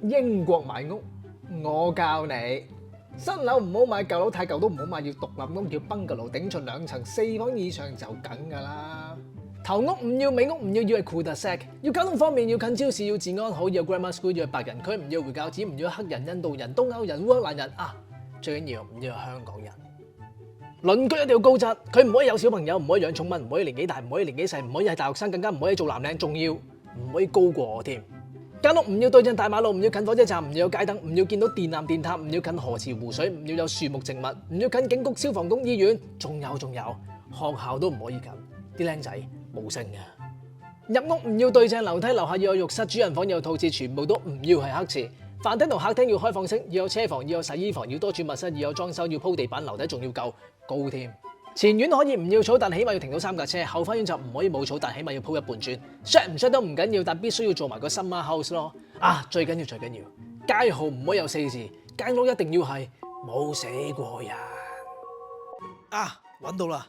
英國買屋，我教你。新樓唔好買，舊樓太舊都唔好買，要獨立屋，要bungalow頂盡2層4房以上就梗㗎啦。頭屋唔要，尾屋唔要，要係 cul-de-sac，要交通方便，要近超市，要治安好，要 grammar school，要係白人區，唔要回教寺，唔要黑人、印度人、東歐人、烏克蘭人啊，最緊要唔要係香港人。鄰居一定要高質，佢唔可以有小朋友，唔可以養寵物，唔可以年紀大，唔可以年紀細，唔可以係大學生，更加唔可以做藍領，仲要唔可以高過我添。間屋唔要對正大馬路，唔要近火車站，唔要有街燈，唔要見到電纜電塔，唔要近河池湖水，唔要有樹木植物，唔要近警局、消防局、醫院，仲有學校都唔可以近，啲僆仔冇聲嘅。入屋唔要對正樓梯，樓下要有浴室，主人房要有套廁，全部都唔要係黑廁。飯廳同客廳要開放式，要有車房，要有洗衣房，要多儲物室，要有裝修，要鋪地板，樓底仲要夠高添。前院可以唔要草，但起碼要停到3架車；後花園就唔可以冇草，但起碼要鋪一半磚。share 唔 share 都唔緊要，但必須要做埋個 summer house 咯。啊，最緊要，街號唔可以有4字，間屋一定要係冇死過人。啊，揾到啦！